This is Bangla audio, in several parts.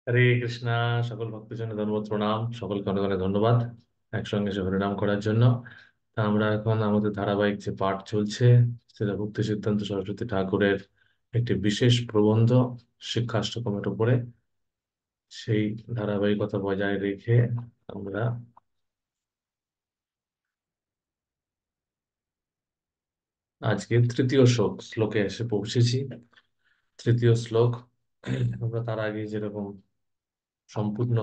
হরে কৃষ্ণা। সকল ভক্তজনের ধন্যবাদ, প্রণাম। সকলকে অনেক অনেক ধন্যবাদ একসঙ্গে এসে হরিনাম করার জন্য। তা আমরা এখন আমাদের ধারাবাহিক যে পাঠ চলছে, সেটা ভক্তি সিদ্ধান্ত সরস্বতী ঠাকুরের একটি বিশেষ প্রবন্ধ শিক্ষাষ্টকমের উপরে, সেই ধারাবাহিকতা বজায় রেখে আমরা আজকে তৃতীয় শ্লোকে এসে পৌঁছেছি। তৃতীয় শ্লোক। আমরা তার আগে যেরকম সম্পূর্ণ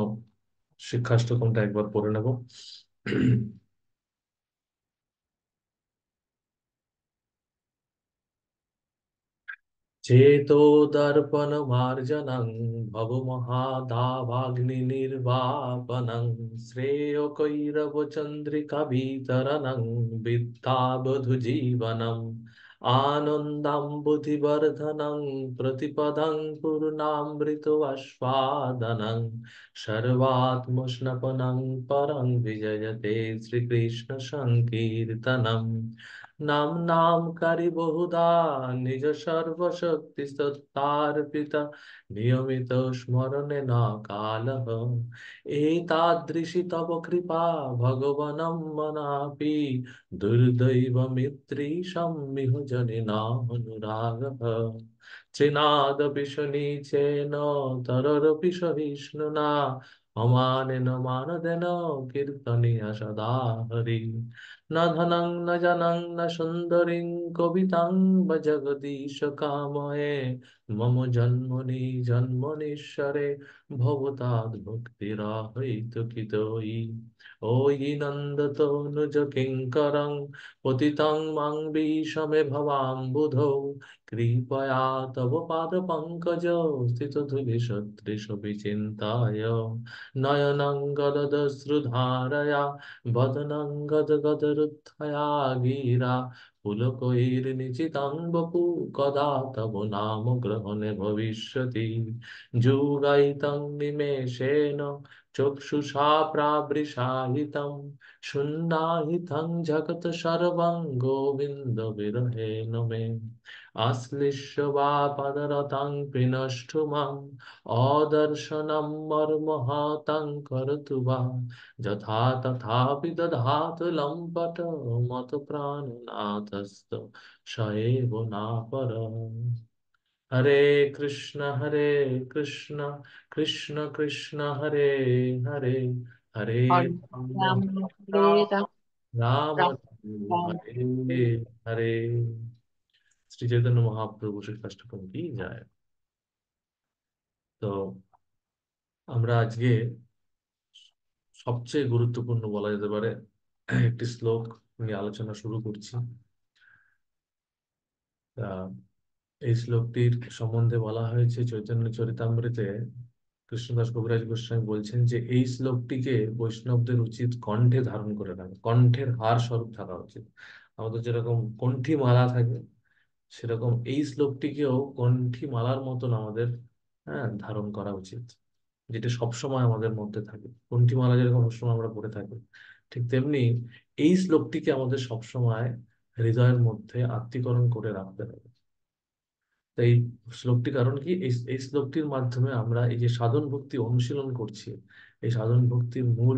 শিক্ষাষ্টকমটা একবার পড়ে নেব। चेतोदर्पणमार्जनं भवमहादावाग्निर्वापनं श्रेयोकैरवचन्द्रिकाभितरणं विद्यावधूजीवनम् आनन्दाम्बुधिवर्धनं प्रतिपदं पूर्णामृतवास्वादनं सर्वात्मस्नपनं परं विजयते श्रीकृष्णसङ्कीर्तनम्। नाम बहुधा निज सर्वशक्ति सत्तार्पिता नियमित स्मरणे न कालः एतादृशी तव कृपा भगवनं मनापि दुर्दैवमित्रीशम्मिह जनिनामनुरागः त्रिनादपि शनीचेन तररपि सहिष्णुना अमानेन मानदेन कीर्तनीय सदा हरि न धनं न जनं न सुन्दरीं कवितां व जगदीश कामये मम जन्मनि जन्मनीश्वरे भवताद्भक्तिराहैतुकितोयि ओयि नन्दतनुज किङ्करं पतितं मां भीषमे भवाम्बुधौ कृपया तव पादपङ्कज स्थितधूलिसदृश विचिन्ताय नयनं गदश्रुधारया वदनं गदगदरुत्थया गिरा पुलकैर्निचितं वपु कदा तव नाम ग्रहणे भविष्यति जुगायितं निमेषेण चक्षुषा प्रावृषाहितं शून्नाहितं जगत् सर्वं गोविन्द विरहेण मे आश्लिष्य वा पदरतं विनष्टु माम् अदर्शनं मर्महतं करोतु वा यथा तथापि दधातु लम्पटमतप्राणनाथस्त स एव नापरम्। हरे हरे कृष्ण कृष्ण कृष्ण हरे हरे हरे और राम राम राम हरे राम राम राम राम हरे। हरे हरे। শ্রী চৈতন্য মহাপ্রভু শ্রীষ্টাষ্টকম কি যায়। তো আমরা আজকে সবচেয়ে গুরুত্বপূর্ণ বলা যেতে পারে একটি শ্লোক নিয়ে আলোচনা শুরু করছি। আহ, এই শ্লোকটির সম্বন্ধে বলা হয়েছে চৈতন্য চরিতামৃতে। কৃষ্ণদাস কবিরাজ গোস্বামী বলছেন যে এই শ্লোকটিকে বৈষ্ণবদের উচিত কণ্ঠে ধারণ করে রাখা, কণ্ঠের হার স্বরূপ থাকা উচিত। আমাদের যেরকম কণ্ঠী মালা থাকে, সেরকম এই শ্লোকটিকেও কণ্ঠী মালার মতন আমাদের ধারণ করা উচিত, যেটা সবসময় আমাদের মধ্যে থাকে। কণ্ঠী মালা যেরকম সবসময় আমরা পড়ে থাকি, ঠিক তেমনি এই শ্লোকটিকে আমাদের সবসময় হৃদয়ের মধ্যে আত্মীকরণ করে রাখতে হবে। তো এই শ্লোকটি কারণ কি, এই শ্লোকটির মাধ্যমে আমরা এই যে সাধন ভক্তি অনুশীলন করছি, এই সাধন ভক্তির মূল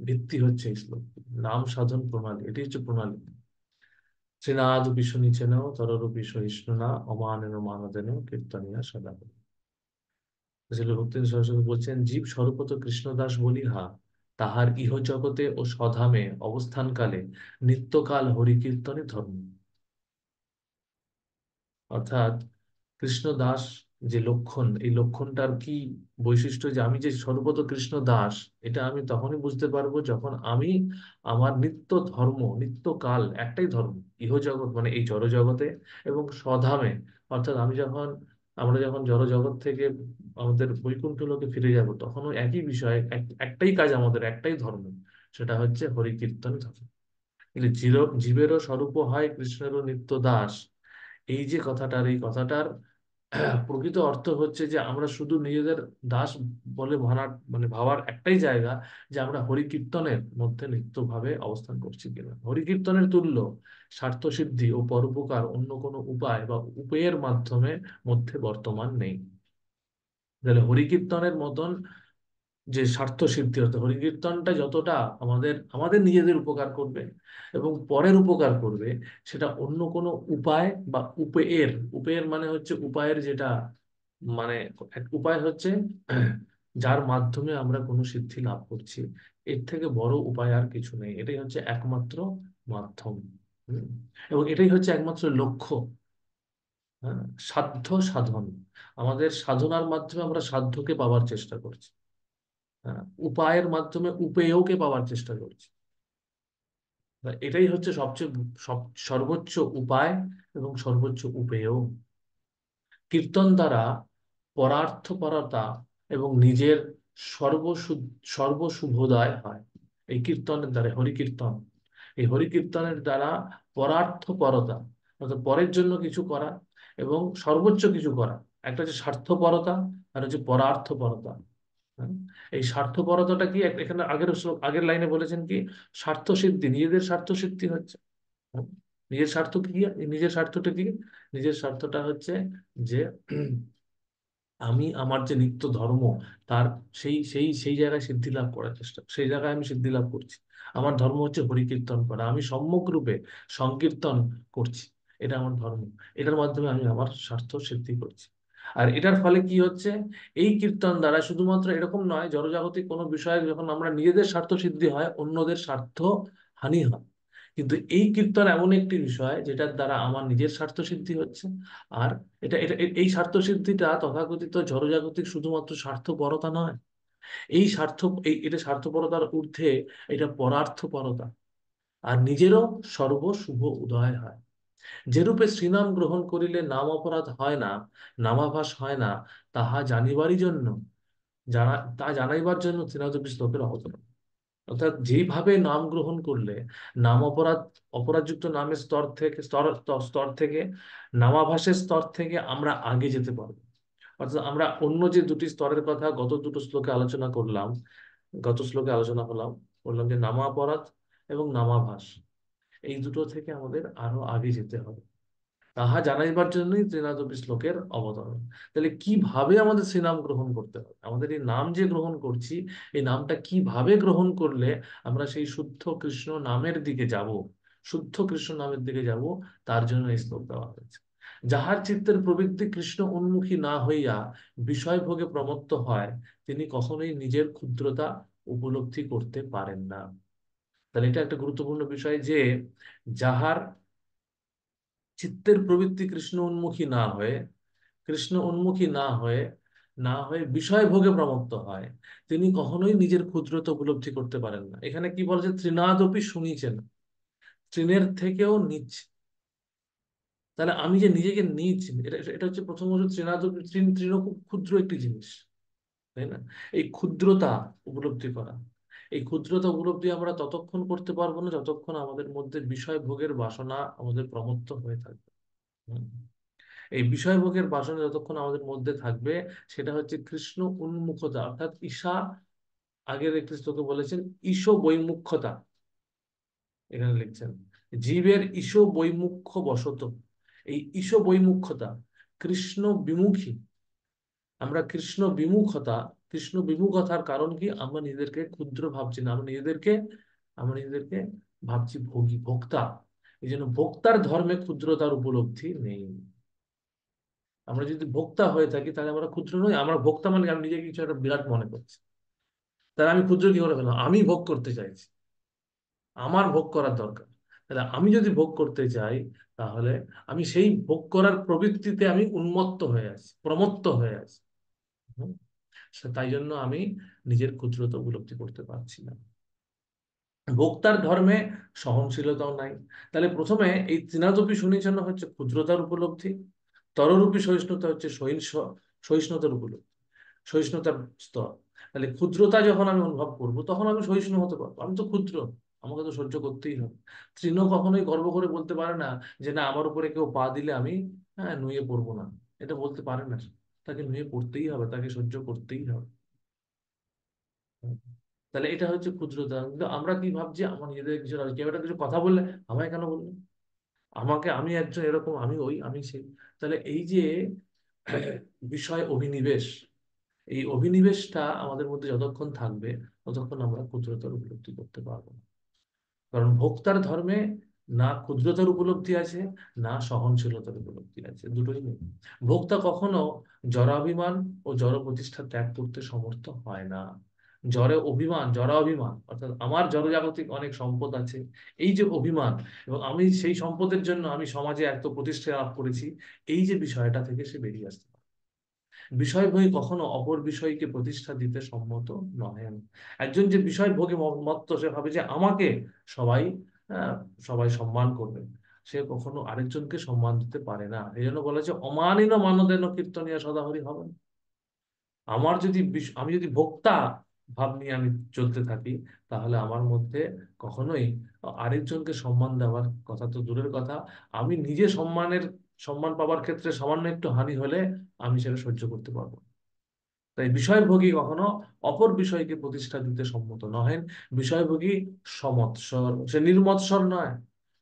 ভিত্তি হচ্ছে এই শ্লোকটি। নাম সাধন প্রণালী, এটি হচ্ছে প্রণালী। শ্রীনাথ নিচেন তররূপী সহিষ্ণুনা অমানেন মানদেন কীর্তনিয়া সদা। আসলে ভক্তি সরস্বতী বলছেন, জীব স্বরূপত কৃষ্ণদাস বলিহা তাহার ইহ জগতে ও স্বধামে অবস্থানকালে নিত্যকাল হরিকীর্তনে ধর্ম। অর্থাৎ কৃষ্ণ দাস যে লক্ষণ, এই লক্ষণটার কি বৈশিষ্ট্য, যে আমি যে সর্বত কৃষ্ণ দাস, এটা আমি তখনই বুঝতে পারবো যখন আমি আমার নিত্য ধর্ম, নিত্য কাল একটাই ধর্ম, ইহ জগৎ মানে এই জড় জগতে, এবং স্বধামে অর্থাৎ আমরা যখন জড় জগৎ থেকে আমাদের বৈকুণ্ঠ লোকে ফিরে যাব, তখনও একই বিষয়, একটাই কাজ, আমাদের একটাই ধর্ম, সেটা হচ্ছে হরিকীর্তন ধর্ম। কিন্তু জীবেরও স্বরূপ হয় কৃষ্ণেরও নিত্য দাস। এই কথাটার প্রকৃত অর্থ হচ্ছে যে আমরা শুধু নিজেদের দাস বলে ভাবার একটাই জায়গা, যে আমরা হরিকীর্তনের মধ্যে নিত্যভাবে অবস্থান করছি কিনা। হরিকীর্তনের তুল্য স্বার্থ সিদ্ধি ও পরোপকার অন্য কোনো উপায় বা উপায়ের মাধ্যমে মধ্যে বর্তমান নেই। তাহলে হরিকীর্তনের মতন যে স্বার্থ সিদ্ধি হতে, হরিকীর্তনটা যতটা আমাদের আমাদের নিজেদের উপকার করবে এবং পরের উপকার করবে, সেটা অন্য কোনো উপায় বা উপেয়ের, উপেয়ের মানে হচ্ছে উপায়ের যেটা, মানে এক উপায় হচ্ছে যার মাধ্যমে আমরা কোনো সিদ্ধি লাভ করছি, এর থেকে বড় উপায় আর কিছু নেই। এটাই হচ্ছে একমাত্র মাধ্যম। হুম। এবং এটাই হচ্ছে একমাত্র লক্ষ্য। হ্যাঁ, সাধ্য সাধন, আমাদের সাধনার মাধ্যমে আমরা সাধ্যকে পাওয়ার চেষ্টা করছি। হ্যাঁ, উপায়ের মাধ্যমে উপেয়কে পাওয়ার চেষ্টা করছি। তা এটাই হচ্ছে সবচেয়ে সর্বোচ্চ উপায় এবং সর্বোচ্চ উপেয়। কীর্তন দ্বারা পরার্থপরতা এবং নিজের সর্বসু সর্বশুভোদয় হয়। এই কীর্তনের দ্বারা, হরিকীর্তন, এই হরিকীর্তনের দ্বারা পরার্থপরতা, অর্থাৎ পরের জন্য কিছু করা এবং সর্বোচ্চ কিছু করা। একটা হচ্ছে স্বার্থপরতা আর হচ্ছে পরার্থপরতা। হ্যাঁ? এই স্বার্থপরতাটা কি, এখানে আগের লাইনে বলেছেন কি, স্বার্থ সিদ্ধি, নিজেদের স্বার্থ সিদ্ধি হচ্ছে। হ্যাঁ? নিজের স্বার্থ কি, নিজের স্বার্থটা কি, নিজের স্বার্থটা হচ্ছে যে আমি আমার যে নিত্য ধর্ম, তার সেই সেই সেই জায়গায় সিদ্ধি লাভ করার চেষ্টা, সেই জায়গায় আমি সিদ্ধি লাভ করছি। আমার ধর্ম হচ্ছে হরিকীর্তন করা, আমি সম্যক রূপে সংকীর্তন করছি, এটা আমার ধর্ম। এটার মাধ্যমে আমি আমার স্বার্থ সিদ্ধি করছি। আর এটার ফলে কি হচ্ছে, এই কীর্তন দ্বারা শুধুমাত্র এরকম নয়, জড়জাগতিক কোনো বিষয়ে যখন আমরা নিজেদের স্বার্থ সিদ্ধি হয়, অন্যদের স্বার্থ হানি হয়। কিন্তু এই কীর্তন এমন একটি বিষয় যেটার দ্বারা আমার নিজের স্বার্থ সিদ্ধি হচ্ছে। আর এটা এটা এই স্বার্থ সিদ্ধিটা তথাকথিত জড়জাগতিক শুধুমাত্র স্বার্থপরতা নয়, এই স্বার্থ, এটা স্বার্থপরতার ঊর্ধ্বে, এটা পরার্থপরতা। আর নিজেরও সর্বশুভ উদয় হয়। যেরূপে শ্রীনাম গ্রহণ করিলে নাম অপরাধ হয় না, নামাভাস হয় না, তাহা জানিবারই জন্য, তা জানাইবার জন্য তৃণাদপি শ্লোকের অবতরণ। অর্থাৎ যেইভাবে নাম গ্রহণ করলে নাম অপরাধ, অপরাধযুক্ত নামের স্তর থেকে স্তর থেকে নামাভাসের স্তর থেকে আমরা আগে যেতে পারবো। অর্থাৎ আমরা অন্য যে দুটি স্তরের কথা গত দুটো শ্লোকে আলোচনা করলাম, গত শ্লোকে আলোচনা হলাম, বললাম যে নামাপরাধ এবং নামাভাস, এই দুটো থেকে আমাদের আরো আগে যেতে হবে। তাহা জানাইবার জন্যই ত্রিনাদপি শ্লোকের অবতরণ। তাহলে কিভাবে আমাদের সেই নাম গ্রহণ করতে হবে, আমাদের এই নাম যে গ্রহণ করছি, এই নামটা কিভাবে গ্রহণ করলে আমরা সেই শুদ্ধ কৃষ্ণ নামের দিকে যাব, শুদ্ধ কৃষ্ণ নামের দিকে যাব, তার জন্য এই শ্লোক দেওয়া হয়েছে। যাহার চিত্তের প্রবৃত্তি কৃষ্ণ উন্মুখী না হইয়া বিষয় ভোগে প্রমত্ত হয়, তিনি কখনোই নিজের ক্ষুদ্রতা উপলব্ধি করতে পারেন না। তাহলে এটা একটা গুরুত্বপূর্ণ বিষয় যে যাহার চিত্তের প্রবৃত্তি কৃষ্ণ উন্মুখী না হয়ে, কৃষ্ণ উন্মুখী না হয়ে বিষয় ভোগে প্রমত্ত হয়, তিনি কখনোই নিজের ক্ষুদ্রতা উপলব্ধি করতে পারেন না। এখানে কি বলছে, তৃণাদপি শুনিছেন, তৃণের থেকেও নিচ। তাহলে আমি যে নিজেকে নিচ, এটা এটা হচ্ছে প্রথম হচ্ছে তৃণাদপি, তৃণ তৃণ খুব ক্ষুদ্র একটি জিনিস, তাই না? এই ক্ষুদ্রতা উপলব্ধি করা, এই ক্ষুদ্রতা উপলব্ধি আমরা ততক্ষণ করতে পারবো না যতক্ষণ আমাদের মধ্যে বিষয় ভোগের বাসনা আমাদের প্রমত্ত হয়ে থাকবে। হুম। এই বিষয়ভোগের বাসনা যতক্ষণ আমাদের মধ্যে থাকবে, সেটা হচ্ছে কৃষ্ণ উন্মুখতা, অর্থাৎ ঈশা, আগের একটি শ্লোকে বলেছেন ঈশ বৈমুখ্যতা, এখানে লিখছেন জীবের ঈশ বৈমুখ্য বশত। এই ঈশ বৈমুখ্যতা, কৃষ্ণ বিমুখী, আমরা কৃষ্ণ বিমুখতা, কৃষ্ণ বিমুখতার কারণ কি, আমরা নিজেদেরকে ক্ষুদ্র ভাবছি না, আমরা নিজেদেরকে ভাবছি ভোগী, ভোক্তা। এই জন্য ভোক্তার ধর্মে ক্ষুদ্রতার উপলব্ধি নেই। আমরা যদি ভোক্তা হয়ে থাকি তাহলে আমরা ক্ষুদ্র নই, আমরা ভোক্তা মানে আমি নিজেকে কিছু একটা বিরাট মনে করছি, তাহলে আমি ক্ষুদ্র কি করে ফেললাম, আমি ভোগ করতে চাইছি, আমার ভোগ করার দরকার। তাহলে আমি যদি ভোগ করতে চাই, তাহলে আমি সেই ভোগ করার প্রবৃত্তিতে আমি উন্মত্ত হয়ে আছি, প্রমত্ত হয়ে আছি। হুম? তাই জন্য আমি নিজের ক্ষুদ্রতা উপলব্ধি করতে পারছি না। ভোক্তার ধর্মে সহনশীলতাও নাই। তাহলে প্রথমে এই তৃণাদপি শুনিছেন হচ্ছে ক্ষুদ্রতার উপলব্ধি, তররূপী সহিষ্ণুতা হচ্ছে সহিষ্ণুতার উপলব্ধি, সহিষ্ণুতার স্তর। তাহলে ক্ষুদ্রতা যখন আমি অনুভব করব, তখন আমি সহিষ্ণু হতে পারবো। আমি তো ক্ষুদ্র, আমাকে তো সহ্য করতেই হবে। তৃণ কখনোই গর্ব করে বলতে পারে না যে না, আমার উপরে কেউ পা দিলে আমি, হ্যাঁ, নুয়ে পড়বো না, এটা বলতে পারে না। তাকে নুয়ে পড়তেই হবে, তাকে সহ্য করতেই হবে। তাহলে এটা হচ্ছে ক্ষুদ্রতা। কিন্তু আমরা কি ভাবছি, আমার নিজেদের কিছু না, কেউ একটা কিছু কথা বললে আমায় কেন বললো, আমাকে, আমি একজন এরকম, আমি ওই, আমি সেই। তাহলে এই যে বিষয় অভিনিবেশ, এই অভিনিবেশটা আমাদের মধ্যে যতক্ষণ থাকবে ততক্ষণ আমরা ক্ষুদ্রতার উপলব্ধি করতে পারবো না। কারণ ভোক্তার ধর্মে না ক্ষুদ্রতার উপলব্ধি আছে, না সহনশীলতার উপলব্ধি আছে, দুটোই নেই। ভোক্তা কখনো জড়াভিমান ও জড় প্রতিষ্ঠা ত্যাগ করতে সমর্থ হয় না। জড়া অভিমান অর্থাৎ আমার জড়জাগতিক অনেক সম্পদ আছে, এই যে অভিমান, এবং আমি সেই সম্পদের জন্য আমি সমাজে এত প্রতিষ্ঠা লাভ করেছি, এই যে বিষয়টা থেকে সে বেরিয়ে আসতে পারে। বিষয়ভোগী কখনো অপর বিষয়কে প্রতিষ্ঠা দিতে সম্মত নহেন। একজন যে বিষয়ভোগী মত্ত, সে ভাবে যে আমাকে সবাই আহ, সবাই সম্মান করবে, সে কখনো আরেকজনকে সম্মান দিতে পারে না। এই জন্য বলা হচ্ছে অমানিন মানদেন কীর্তনিয়া সদাহরি হবেন। আমি যদি ভোক্তা ভাব নিয়ে আমি চলতে থাকি, তাহলে আমার মধ্যে কখনোই আরেকজনকে সম্মান দেওয়ার কথা তো দূরের কথা, আমি নিজে সম্মান পাওয়ার ক্ষেত্রে সামান্য একটু হানি হলে আমি সেটা সহ্য করতে পারবো না। তাই বিষয়ভোগী কখনো অপর বিষয়কে প্রতিষ্ঠা দিতে সম্মত নহেন। বিষয়ভোগী সমৎসর, সে নির্মৎসর নয়,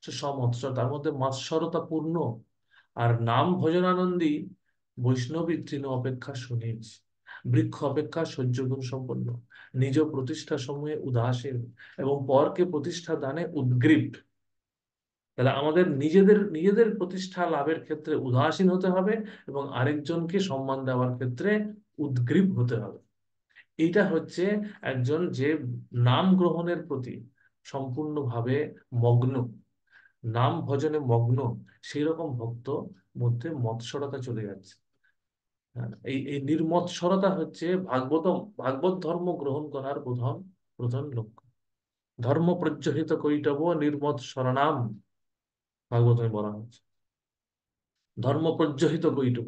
সে সমৎসর, তার মধ্যে মৎসরতা পূর্ণ। আর নাম ভজনানন্দী বৈষ্ণবী তৃণ অপেক্ষা সুনীচ, বৃক্ষ অপেক্ষা সহ্য গুণ সম্পন্ন, নিজ প্রতিষ্ঠা সমূহে উদাসীন এবং পরকে প্রতিষ্ঠা দানে উদ্গ্রীব। তাহলে আমাদের নিজেদের নিজেদের প্রতিষ্ঠা লাভের ক্ষেত্রে উদাসীন হতে হবে এবং আরেকজনকে সম্মান দেওয়ার ক্ষেত্রে উদ্গ্রীব হতে হবে। এইটা হচ্ছে একজন যে নাম গ্রহণের প্রতি সম্পূর্ণভাবে মগ্ন, নাম ভজনে মগ্ন, সেই রকম ভক্ত মধ্যে মৎসরতা চলে যাচ্ছে। হ্যাঁ, এই এই নির্মৎসরতা হচ্ছে ভাগবত ধর্ম গ্রহণ করার প্রধান প্রধান লক্ষ্য। ধর্ম প্রজ্বলিত কৈটব নির্মৎসরণাম, ভাগবত বলা হচ্ছে ধর্ম প্রজ্বলিত কৈটব।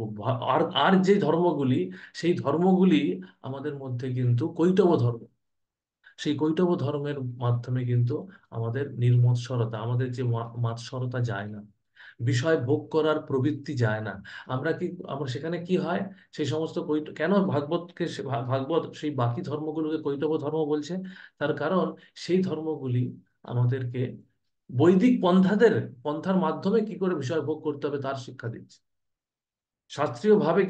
আর আর যে ধর্মগুলি, সেই ধর্মগুলি আমাদের মধ্যে কিন্তু কৈটব ধর্ম, সেই কৈটব ধর্মের মাধ্যমে কিন্তু আমাদের নির্মৎসরতা, আমাদের যে মাৎসরতা যায় না, বিষয় ভোগ করার প্রবৃত্তি যায় না। আমরা সেখানে কি হয়, সেই সমস্ত কেন ভাগবত সেই বাকি ধর্মগুলোকে কৈটব ধর্ম বলছে? তার কারণ সেই ধর্মগুলি আমাদেরকে বৈদিক পন্থার মাধ্যমে কি করে বিষয় ভোগ করতে হবে তার শিক্ষা দিচ্ছে। শাস্ত্রীয় ভাবে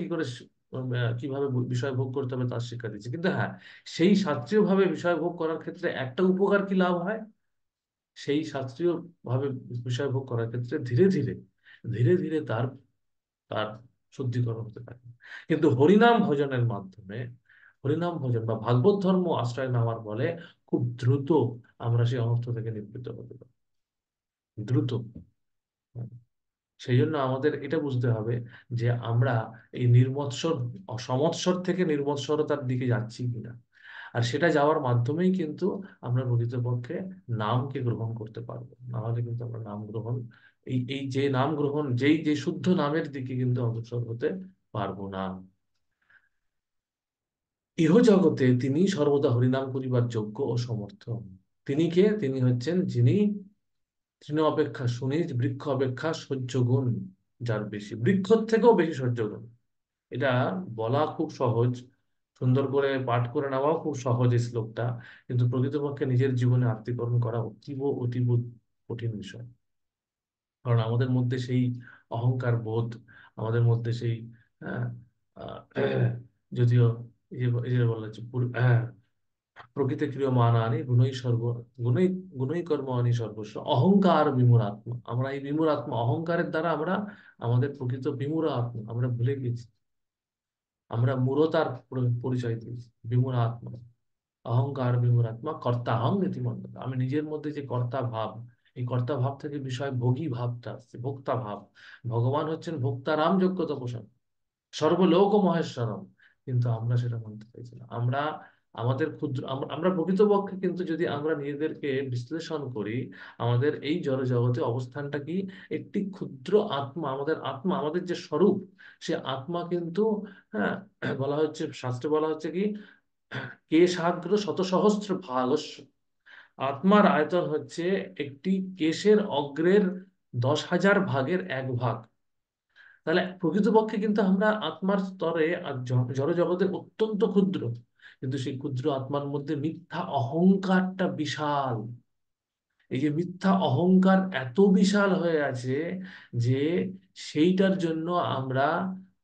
কিভাবে বিষয় ভোগ করতে হবে তার শিক্ষা দিচ্ছে। কিন্তু হ্যাঁ, সেই শাস্ত্রীয় ভাবে বিষয় ভোগ করার ক্ষেত্রে একটা উপকার কি লাভ হয়, সেই শাস্ত্রীয় ভাবে বিষয় ভোগ করার ক্ষেত্রে ধীরে ধীরে ধীরে ধীরে তার তার শুদ্ধিকরণ হতে পারে। কিন্তু হরিনাম ভজনের মাধ্যমে, হরিনাম ভজন বা ভাগবত ধর্ম আশ্রয় নেওয়ার ফলে খুব দ্রুত আমরা সেই অনর্থ থেকে নিবৃত্ত হতে পারি, দ্রুত। সেই জন্য আমাদের এটা বুঝতে হবে যে আমরা এই সমৎসর থেকে নির্মৎসরতার দিকে যাচ্ছি কিনা। আর সেটা যাওয়ার মাধ্যমেই কিন্তু আমরা প্রকৃতপক্ষে নামকে গ্রহণ করতে পারবো। না হলে কিন্তু আমরা নাম গ্রহণ, এই এই যে নাম গ্রহণ, যে শুদ্ধ নামের দিকে কিন্তু অগ্রসর হতে পারবো না। ইহ জগতে তিনি সর্বদা হরিনাম করিবার যোগ্য ও সমর্থ। তিনি কে? তিনি হচ্ছেন যিনি তৃণ অপেক্ষা সুনীচ, বৃক্ষ অপেক্ষা সহ্য গুণ যার বেশি, বৃক্ষর থেকেও বেশি সহ্য গুণ। এটা বলা খুব সহজ, সুন্দর করে পাঠ করে নেওয়াও খুব সহজ এই শ্লোকটা, কিন্তু প্রকৃতপক্ষে নিজের জীবনে আত্মীকরণ করা অতীব অতীব কঠিন বিষয়। কারণ আমাদের মধ্যে সেই অহংকার বোধ, আমাদের মধ্যে সেই আহ, আহ, যদিও এই যে বলা হচ্ছে প্রকৃতি ক্রিয়মাণানি গুণই গুণই কর্মাণি সর্বস্ব অহংকার বিমূঢ় আত্মা। আমরা এই বিমূঢ় আত্মা, অহংকারের দ্বারা আমরা আমাদের প্রকৃত বিমূঢ় আত্মা আমরা ভুলে গেছি। আমরা মূঢ়তার পরিচয় দিয়েছি। বিমূঢ় আত্মা, অহংকার বিমূঢ় আত্মা কর্তা হং নীতিমন্ত। আমি নিজের মধ্যে যে কর্তা ভাব, এই কর্তা ভাব থেকে বিষয় ভোগী ভাবটা আসছে, ভোক্তা ভাব। ভগবান হচ্ছেন ভোক্তারাম যোগ্য তপস্যা, সর্বলোক মহেশ্বরম। কিন্তু আমরা সেটা মানতে চাইছি না। আমাদের আমরা প্রকৃতপক্ষে কিন্তু যদি আমরা নিজেদেরকে বিশ্লেষণ করি, আমাদের এই জড় জগতে অবস্থানটা কি, একটি ক্ষুদ্র আত্মা। আমাদের যে স্বরূপ, সে আত্মা কিন্তু, হ্যাঁ, বলা হচ্ছে শাস্ত্রে বলা হচ্ছে কি, কেশাগ্র শত সহস্র ভাগস্য। আত্মার আয়তন হচ্ছে একটি কেশের অগ্রের 10,000 ভাগের 1 ভাগ। তাহলে প্রকৃতপক্ষে কিন্তু আমরা আত্মার স্তরে আর জড় জগতে অত্যন্ত ক্ষুদ্র, কিন্তু সেই ক্ষুদ্র আত্মার মধ্যে মিথ্যা অহংকারটা বিশাল। এই যে মিথ্যা অহংকার এত বিশাল হয়ে আছে যে সেইটার জন্য আমরা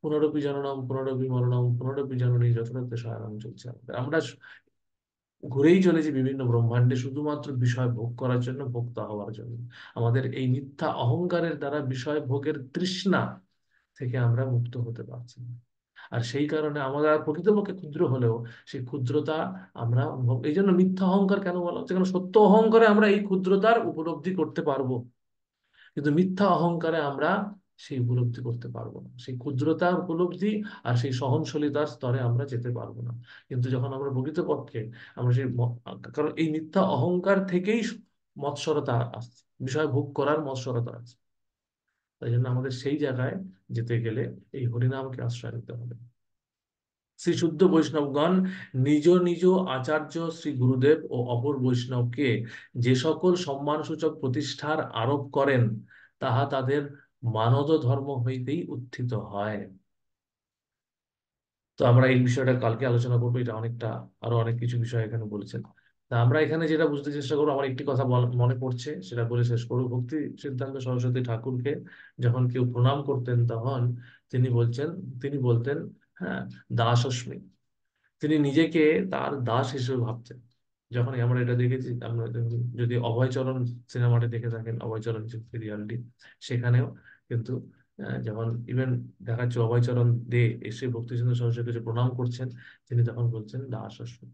পুনরপি জননম পুনরপি মরণম পুনরপি জননী যথাযথ শয়নম চলছে আমাদের। আমরা ঘুরেই চলেছি বিভিন্ন ব্রহ্মাণ্ডে শুধুমাত্র বিষয় ভোগ করার জন্য, ভোক্তা হওয়ার জন্য। আমাদের এই মিথ্যা অহংকারের দ্বারা বিষয় ভোগের তৃষ্ণা থেকে আমরা মুক্ত হতে পারছি না। আর সেই কারণে আমরা প্রকৃতপক্ষে ক্ষুদ্র হলেও সেই ক্ষুদ্রতা আমরা এই জন্য মিথ্যা অহংকার কেন বলা হচ্ছে, কারণ সত্য অহংকারে আমরা এই ক্ষুদ্রতার উপলব্ধি করতে পারবো, কিন্তু মিথ্যা অহংকারে আমরা সেই উপলব্ধি করতে পারবো না, সেই ক্ষুদ্রতার উপলব্ধি আর সেই সহনশীলতার স্তরে আমরা যেতে পারবো না। কিন্তু যখন আমরা প্রকৃতপক্ষে আমরা কারণ এই মিথ্যা অহংকার থেকেই মৎসরতা আসছে, বিষয় ভোগ করার মৎসরতা আছে। তাই জন্য আমাদের সেই জায়গায় যেতে গেলে এই হরিনামকে আশ্রয় নিতে হবে। শ্রী শুদ্ধ বৈষ্ণবগণ নিজ নিজ আচার্য শ্রী গুরুদেব ও অপর বৈষ্ণবকে যে সকল সম্মানসূচক প্রতিষ্ঠার আরোপ করেন, তাহা তাদের মানদ ধর্ম হইতেই উত্থিত হয়। তো আমরা এই বিষয়টা কালকে আলোচনা করবো, এটা অনেকটা আরো অনেক কিছু বিষয় এখানে বলেছেন। তা আমরা এখানে যেটা বুঝতে চেষ্টা করবো, আমার একটি কথা মনে পড়ছে, সেটা বলে শেষ করবো। ভক্তি সিদ্ধান্ত সরস্বতী ঠাকুরকে যখন কেউ প্রণাম করতেন, তখন তিনি বলছেন, তিনি বলতেন, হ্যাঁ, দাসস্মি। তিনি নিজেকে তার দাস হিসেবে ভাবতেন। যখনই আমরা এটা দেখেছি, আমরা যদি অভয়চরণ সিনেমাটা দেখে থাকেন, অভয়চরণ যে সিরিয়ালটি, সেখানেও কিন্তু যখন ইভেন দেখাচ্ছে অভয়চরণ দে এসে ভক্তিচন্দ্র সরস্বতীর কাছে প্রণাম করছেন, তিনি তখন বলছেন দাস অস্মি।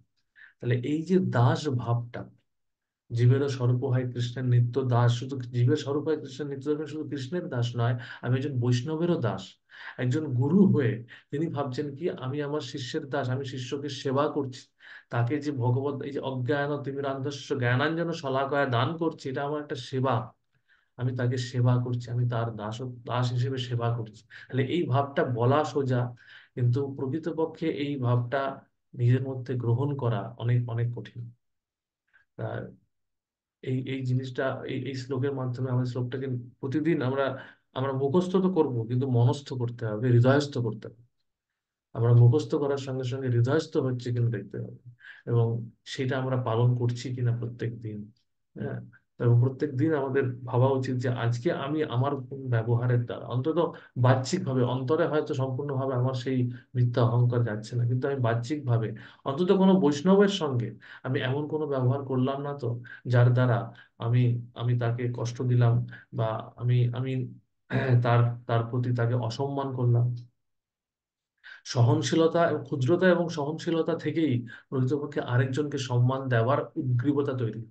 তাহলে এই যে দাস ভাবটা, জীবেরও স্বরূপ হয় কৃষ্ণের নিত্য দাস, শুধু জীবের স্বরূপ হয় কৃষ্ণের নিত্য দাস, শুধু কৃষ্ণের দাস নয়, আমি একজন বৈষ্ণবেরও দাস। একজন গুরু হয়ে তিনি ভাবছেন কি, আমি আমার শিষ্যের দাস, আমি শিষ্যকে সেবা করছি, তাকে যে ভগবত এই যে অজ্ঞান তিমিরান্ধস্য জ্ঞানাঞ্জন শলাকায় দান করছি, এটা আমার একটা সেবা। আমি তাকে সেবা করছি, আমি তার দাস দাস হিসেবে সেবা করছি। তাহলে এই ভাবটা বলা সোজা, কিন্তু প্রকৃতপক্ষে এই ভাবটা নিজের মধ্যে গ্রহণ করা অনেক অনেক কঠিন। এই এই জিনিসটা এই এই শ্লোকের মাধ্যমে আমরা শ্লোকটাকে প্রতিদিন আমরা আমরা মুখস্থ তো করবো, কিন্তু মনস্থ করতে হবে, হৃদয়স্থ করতে হবে। আমরা মুখস্থ করার সঙ্গে সঙ্গে হৃদয়স্থ হচ্ছে কিনা দেখতে হবে, এবং সেটা আমরা পালন করছি কিনা প্রত্যেক দিন। হ্যাঁ, এবং প্রত্যেক দিন আমাদের ভাবা উচিত যে আজকে আমি আমার কোন ব্যবহারের দ্বারা অন্তত বাহ্যিক ভাবে, অন্তরে হয়তো সম্পূর্ণভাবে আমার সেই মিথ্যা অহংকার যাচ্ছে না, কিন্তু আমি বাহ্যিক ভাবে অন্তত কোনো বৈষ্ণবের সঙ্গে আমি এমন কোনো ব্যবহার করলাম না তো, যার দ্বারা আমি আমি তাকে কষ্ট দিলাম, বা আমি আমি তার তার প্রতি তাকে অসম্মান করলাম। সহনশীলতা এবং ক্ষুদ্রতা এবং সহনশীলতা থেকেই প্রকৃতপক্ষে আরেকজনকে সম্মান দেওয়ার উদ্গ্রীবতা তৈরি।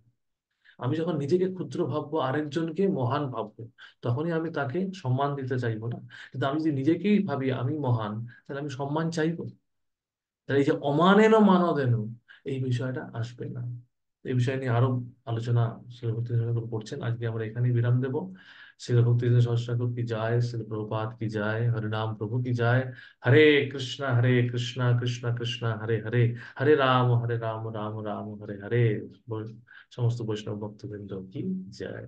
আমি যখন নিজেকে ক্ষুদ্র ভাববো, আরেকজনকে মহান ভাববো, তখনই আমি তাকে সম্মান দিতে চাইবো না। কিন্তু আমি যদি নিজেকেই ভাবি আমি মহান, তাহলে আমি সম্মান চাইবো। তাহলে এই যে অমানেন মানদেন, এই বিষয়টা আসবে না। এই বিষয় নিয়ে আরো আলোচনা শিল ভক্তি ঠাকুর করছেন। আজকে আমরা এখানেই বিরাম দেবো। শিল ভক্তি ঠাকুর কি যায়, শিল প্রভুপাদ কি যায়, হরিনাম প্রভু কি যায়। হরে কৃষ্ণ কৃষ্ণ কৃষ্ণ হরে হরে, হরে রাম রাম রাম হরে হরে। সমস্ত বৈষ্ণব ভক্তবৃন্দ কি যায়।